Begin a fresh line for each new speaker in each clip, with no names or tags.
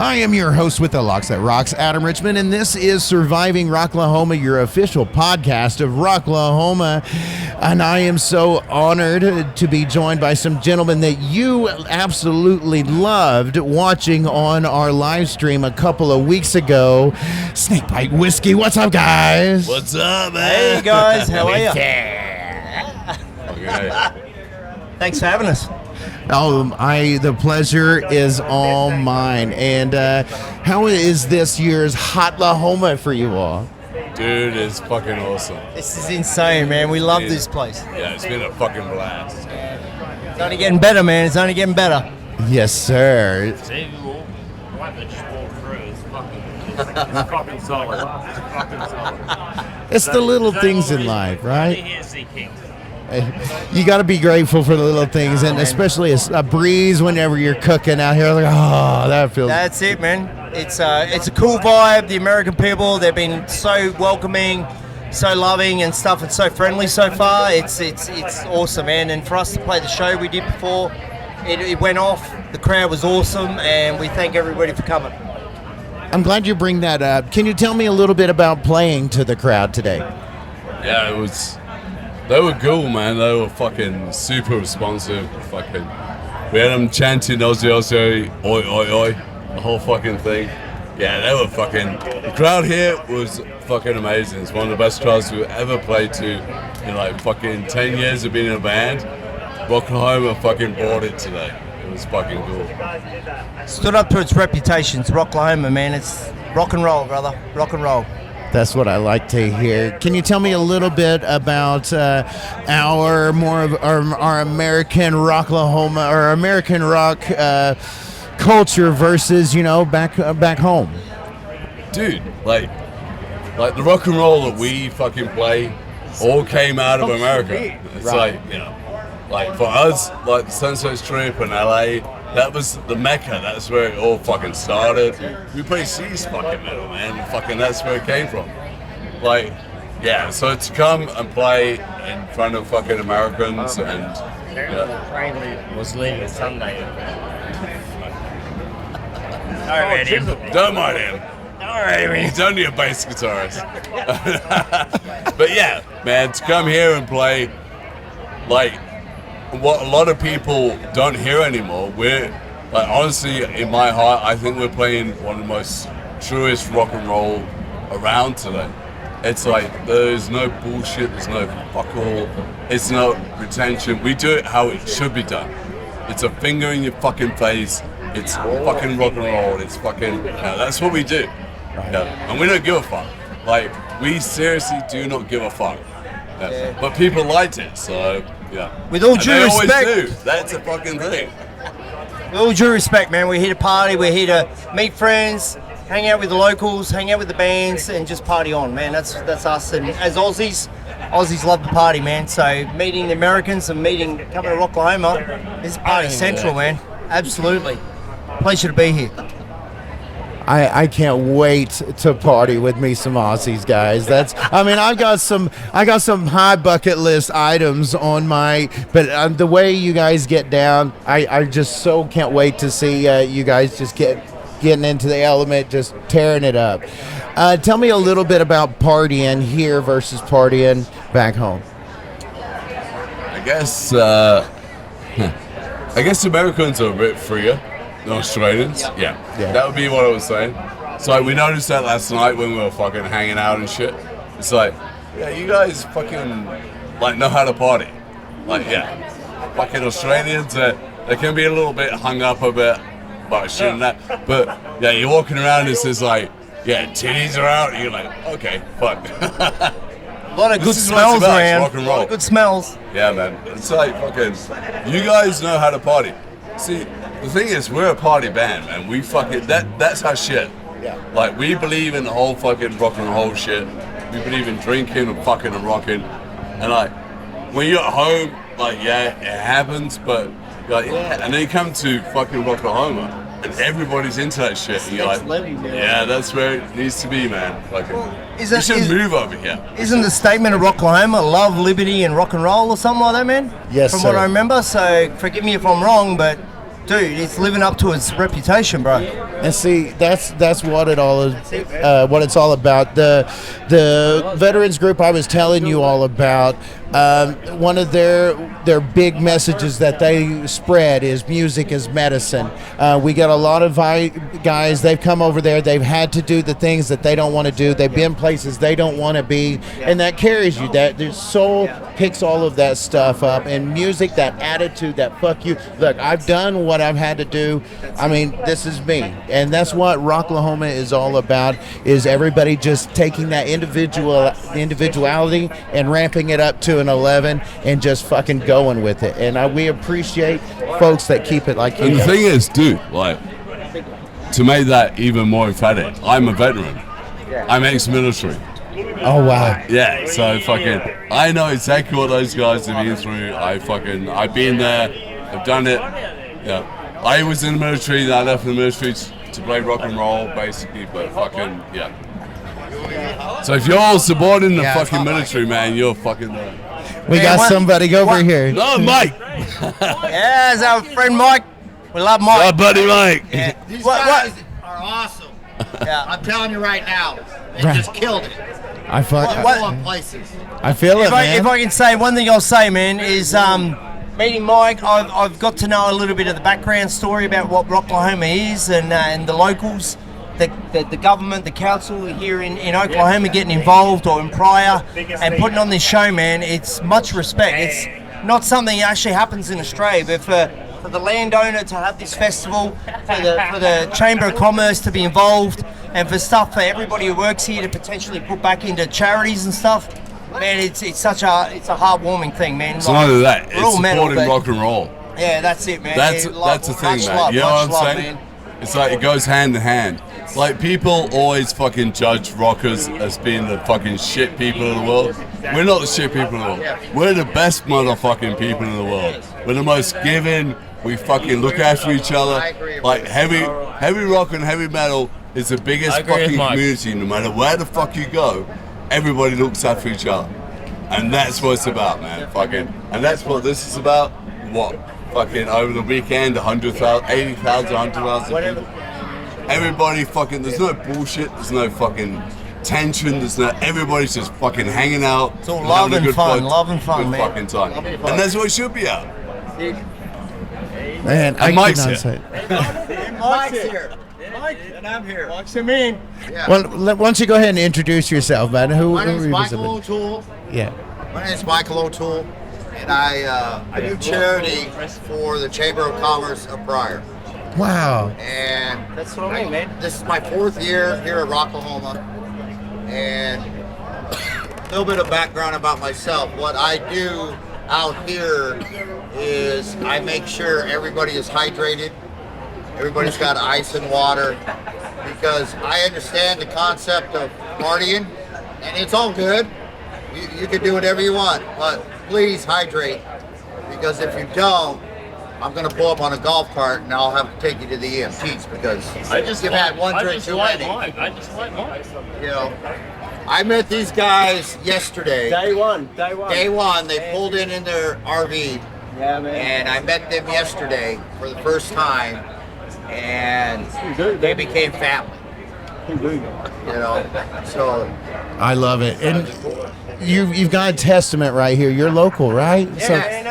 I am your host with the Locks That Rocks, Adam Richmond, and this is Surviving Rocklahoma, your official podcast of Rocklahoma. And I am so honored to be joined by some gentlemen that you absolutely loved watching on our live stream a couple of weeks ago. Snakebite Whiskey, what's up, guys?
What's up, man?
Hey, guys, how are you?
Okay.
Thanks for having us.
Oh, the pleasure is all mine. And how is this year's Hotlahoma for you all?
Dude, it's fucking awesome.
This is insane, man. We love this place.
Yeah, it's been a fucking blast.
It's only getting better, man. It's only getting better.
Yes, sir.
See, what the just walk through is fucking solid. Fucking solid.
It's the little things in life, right? You got to be grateful for the little things, and especially a breeze whenever you're cooking out here. Like, oh, that feels.
That's it, man. It's a cool vibe. The American people, they've been so welcoming, so loving and stuff, and so friendly so far. It's awesome, man. And for us to play the show we did before, it went off. The crowd was awesome, and we thank everybody for coming.
I'm glad you bring that up. Can you tell me a little bit about playing to the crowd today?
Yeah, it was. They were cool, man. They were fucking super responsive. Fucking, we had them chanting Aussie, Aussie, oi, oi, oi, the whole fucking thing. Yeah, they were fucking. The crowd here was fucking amazing. It's one of the best crowds we've ever played to in like fucking 10 years of being in a band. Rocklahoma fucking bought it today. It was fucking cool.
Stood up to its reputation. It's Rocklahoma, man. it's rock and roll, brother. Rock and roll.
That's what I like to hear. Can you tell me a little bit about our American Rocklahoma or American rock culture versus back home?
Dude, like the rock and roll that we fucking play all came out of America. It's
right.
like for us, like the Sunset Strip in LA, that was the Mecca. That's where it all fucking started. We play C's fucking metal, man. That's where it came from. Like, yeah, so to come and play in front of fucking Americans and
Train was leaving Sunday.
Don't mind him. He's only a bass guitarist. But yeah, man, to come here and play, like, what a lot of people don't hear anymore, we're, like, honestly, in my heart, I think we're playing one of the most truest rock and roll around today. It's like, there's no bullshit, there's no fuck all, it's no pretension. We do it how it should be done. It's a finger in your fucking face, it's fucking rock and roll, it's fucking, that's what we do. And we don't give a fuck. Like, we seriously do not give a fuck. But people liked it, so yeah.
With all due respect,
always do. That's a fucking thing.
with all due respect, man, we're here to party. We're here to meet friends, hang out with the locals, hang out with the bands, and just party on, man. That's us. And as Aussies love to party, man. So meeting the Americans and coming to Rocklahoma is party central, man. Absolutely. Pleasure to be here.
I can't wait to party with me some Aussies, guys. I've got some high bucket list items on but the way you guys get down, I just so can't wait to see you guys just getting into the element, just tearing it up. Tell me a little bit about partying here versus partying back home.
I guess Americans are a bit freer. The Australians? Yeah. That would be what I was saying. So we noticed that last night when we were fucking hanging out and shit. It's like, yeah, you guys fucking like know how to party. Like, yeah. Fucking Australians, they can be a little bit hung up a bit about shit and that. But yeah, you're walking around and it's just like, yeah, titties are out, and you're like, okay, fuck.
A lot of good smells around.
Rock and roll.
A lot of good smells.
Yeah, man. It's like fucking, you guys know how to party. See, the thing is, we're a party band, man. We fucking, that's our shit.
Yeah.
Like, we believe in the whole fucking rock and roll shit. We believe in drinking and fucking and rocking. And like, when you're at home, like, yeah, it happens, but like, yeah. And then you come to fucking Rocklahoma, and everybody's into that shit. And you're like, yeah, that's where it needs to be, man. Fucking, you should move over here.
Isn't the statement of Rocklahoma love, liberty, and rock and roll or something like that, man?
Yes,
From
sir.
what I remember, so forgive me if I'm wrong, but dude, it's living up to its reputation, bro.
And see, that's what it all is, what it's all about. The veterans group I was telling you all about. One of their big messages that they spread is music is medicine. We got a lot of guys. They've come over there. They've had to do the things that they don't want to do. They've been places they don't want to be, and that carries you. That their soul picks all of that stuff up, and music, that attitude, that fuck you. Look, I've done what I've had to do. I mean, this is me, and that's what Rocklahoma is all about. Is everybody just taking that individuality and ramping it up to an 11 and just fucking going with it. And we appreciate folks that keep it like you.
And the thing is, dude, like, to make that even more emphatic, I'm a veteran. I'm ex-military.
Oh wow.
Yeah, so fucking, I know exactly what those guys have been through. I've been there, I've done it. Yeah, I was in the military, then I left the military to play rock and roll, basically. But fucking, yeah. So if you're supporting the fucking military, man, you're fucking there.
We got somebody over here.
No, Mike.
Yeah, it's our friend Mike. We love Mike.
Our buddy Mike.
Yeah.
These guys are awesome.
Yeah.
I'm telling you right now, they just killed it.
I
Going places.
I feel it, man.
If I can say one thing, I'll say, man, is meeting Mike. I've got to know a little bit of the background story about what Rocklahoma is, and the locals, the government, the council here in Oklahoma getting involved, or in Pryor, and putting on this show, man. It's much respect. It's not something that actually happens in Australia, but for the landowner to have this festival, for the Chamber of Commerce to be involved, and for everybody who works here to potentially put back into charities and stuff, man, it's a heartwarming thing, man.
It's not only that,
we're all
it's
metal,
supporting
but-
rock and roll.
Yeah, that's it, man.
That's
Yeah,
the thing,
much
man.
love,
You know
much
what I'm
love,
saying?
man.
It's like it goes hand in hand. Like, people always fucking judge rockers as being the fucking shit people in the world. We're not the shit people in the world. We're the best motherfucking people in the world. We're the most giving. We fucking look after each other. Like, heavy rock and heavy metal is the biggest fucking community. No matter where the fuck you go, everybody looks after each other. And that's what it's about, man. Fucking, and that's what this is about. What? Fucking over the weekend, 100,000, 80,000, 100,000 people. Everybody fucking, there's no bullshit, there's no fucking tension, everybody's just fucking hanging out.
It's all love and fun,
good
man.
fucking time. And that's what it should be at.
Man, I
Mike's
cannot
here.
say.
Mike's here. Mike, and I'm here.
Mike's him in.
Yeah.
Well, why don't you go ahead and introduce yourself, man?
My name is
are you
Michael
visiting?
O'Toole.
Yeah.
My name is Michael O'Toole, and I do charity for the Chamber of Commerce of Pryor.
Wow.
And
That's what I mean, man.
this is my 4th year here at Rocklahoma, and a little bit of background about myself. What I do out here is I make sure everybody is hydrated, everybody's got ice and water, because I understand the concept of partying, and it's all good. You can do whatever you want, but please hydrate, because if you don't, I'm gonna pull up on a golf cart and I'll have to take you to the EMTs because you've had one drink too many.
I just like Mike.
You know, I met these guys yesterday.
Day one.
Day one, they pulled in their RV,
Yeah, man.
and I met them yesterday for the first time, and they became family. You know, so
I love it. And you've got a testament right here. You're local, right?
Yeah, man,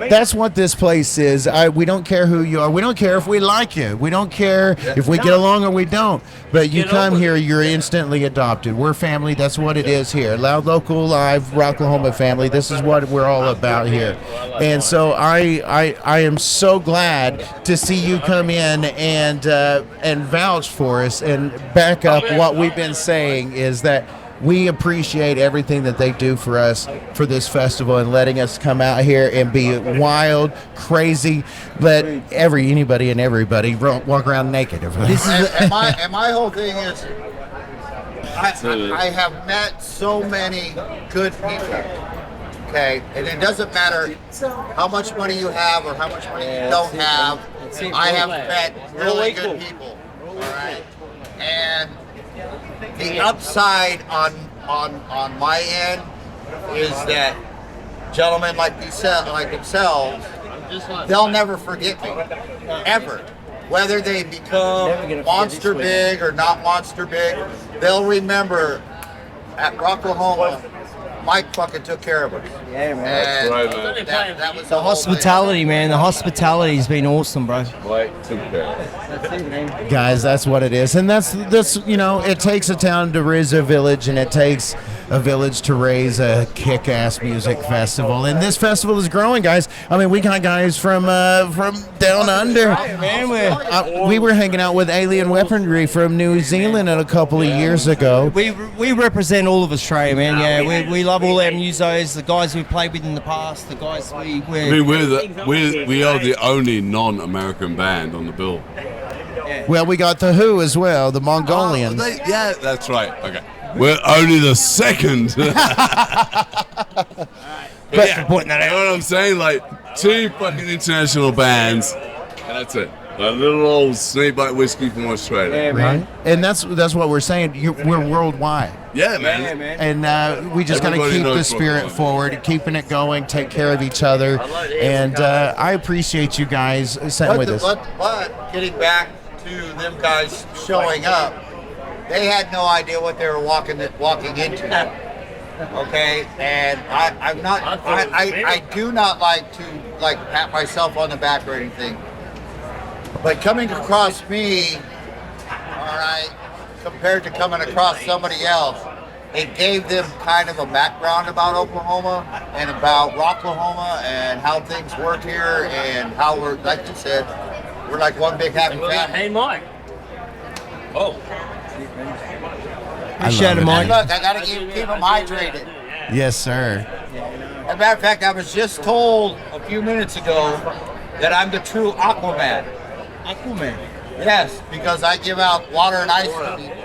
that's what this place is. We don't care who you are. We don't care if we like you. We don't care if we get along or we don't. But you come here, you're instantly adopted. We're family. That's what it is here. Loud, local, live, Rocklahoma family. This is what we're all about here. And so I am so glad to see you come in and vouch for us and back up what we've been saying is that we appreciate everything that they do for us for this festival and letting us come out here and be wild, crazy, let anybody and everybody walk around naked.
and my whole thing is I have met so many good people. Okay, and it doesn't matter how much money you have or how much money you don't have. I have met really good people. All right, and the upside on my end is that gentlemen like themselves they'll never forget me, ever. Whether they become monster big or not monster big, they'll remember at Rocklahoma, Mike fucking took care of us.
Yeah, man.
That's right, man.
That was
The hospitality, man. The hospitality's been awesome, bro.
Mike took care of us.
That's it, man.
Guys, that's what it is. And that's you know, it takes a town to raise a village, and it takes a village to raise a kick-ass music festival. And this festival is growing, guys. I mean, we got guys from down under.
Man,
We were hanging out with Alien Weaponry from New Zealand a couple of years ago.
we represent all of Australia, man. Yeah, we love all our musos, the guys we've played with in the past, the guys
I mean, we are the only non-American band on the bill.
Well, we got the Who as well, the Mongolians.
Yeah, that's right. Okay. We're only the second.
But
yeah, you know what I'm saying? Like, 2 fucking international bands, and that's it. A little old snakebite whiskey from Australia.
Yeah, man.
Right? And that's what we're saying. We're worldwide.
Yeah, man.
Yeah, man.
And we just got to
Everybody
keep the
knows
spirit
Brooklyn.
forward, keeping it going, take care of each other. And I appreciate you guys sitting with us.
But getting back to them guys showing up, they had no idea what they were walking into. Okay, and I do not like to pat myself on the back or anything. But coming across me, all right, compared to coming across somebody else, it gave them kind of a background about Oklahoma and about Rocklahoma and how things work here and how we're, like you said, we're like one big happy family.
Hey, Mike. Oh.
Appreciate it,
And
Mike.
look, I gotta keep them hydrated.
Yes, sir.
As a matter of fact, I was just told a few minutes ago that I'm the true Aquaman.
Aquaman.
Yes, because I give out water and ice to people.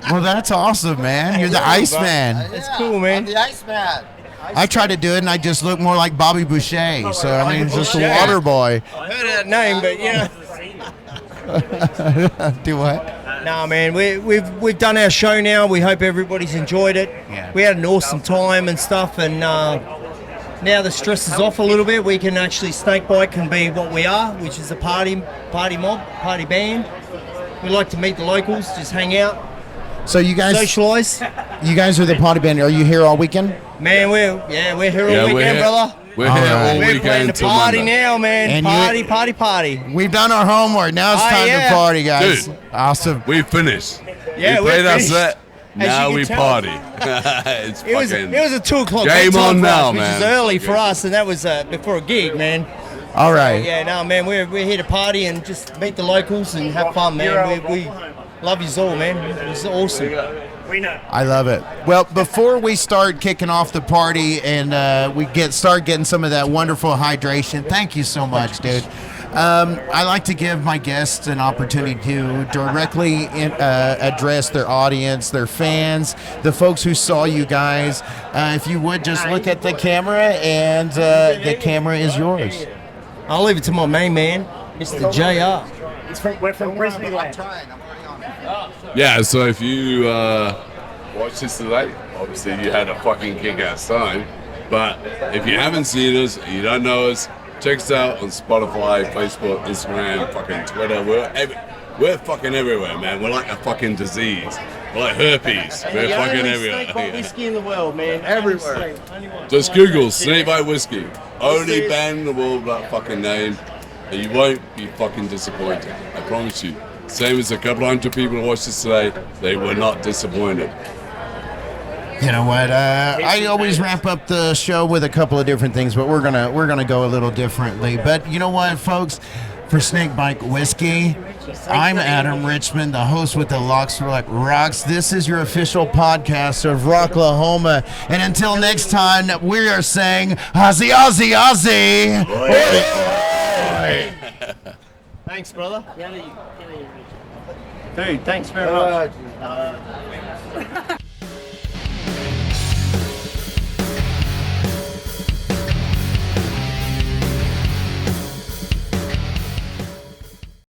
Well, that's awesome, man. You're the Iceman.
That's cool, man.
I'm the Iceman.
I tried to do it, and I just look more like Bobby Boucher. So, I mean, just a
Boucher.
water boy.
I heard that name, but yeah.
Do what?
Nah, man, we've done our show now. We hope everybody's enjoyed it.
Yeah.
We had an awesome time and stuff, and now the stress is off a little bit. We can actually Snakebite can be what we are, which is a party mob, party band. We like to meet the locals, just hang out,
So you guys,
socialise.
you guys are the party band. Are you here all weekend?
Man, we're here
Yeah,
all
we're
weekend,
here.
brother.
We're
All
here
right.
all
We're playing
weekend
the
till
party
Monday.
now, man.
And
Party.
We've done our homework. Now it's
Oh,
time
yeah.
to party, guys.
Dude.
Awesome.
We finished.
Yeah,
we
we're
played our
finished.
set. Now
you
we
can tell.
party. It's
It was
fucking.
a 2 o'clock
Game
bedtime
on
for
now,
us, which
man.
is early for us, and that was before a gig, man.
All right.
Yeah, no, man, we're here to party and just meet the locals and have fun, man. We love you all, man. It's awesome.
We know.
I love it. Well, before we start kicking off the party and we start getting some of that wonderful hydration, thank you so much, dude. I like to give my guests an opportunity to directly address their audience, their fans, the folks who saw you guys. If you would just look at the camera, and the camera is yours.
I'll leave it to my main man, Mr. JR.
We're from Brisbane.
I'm
Land.
trying. I'm working on it.
Yeah, so if you watched this today, obviously you had a fucking kick-ass time. But if you haven't seen us, you don't know us, check us out on Spotify, Facebook, Instagram, fucking Twitter. We're fucking everywhere, man. We're like a fucking disease. We're like herpes. We're fucking everywhere.
whiskey in the world, man.
Everywhere.
Just Google Snakebite Whiskey. Only band in the world with that fucking name. And you won't be fucking disappointed. I promise you. Same as a couple hundred people who watched this today, they were not disappointed.
You know what? I always wrap up the show with a couple of different things, but we're gonna go a little differently. But you know what, folks? For Snakebite Whiskey, I'm Adam Richmond, the host with the Locks for Like Rocks. This is your official podcast of Rocklahoma. And until next time, we are saying Aussie, Aussie, Aussie.
Thanks, brother. Dude, thanks very much.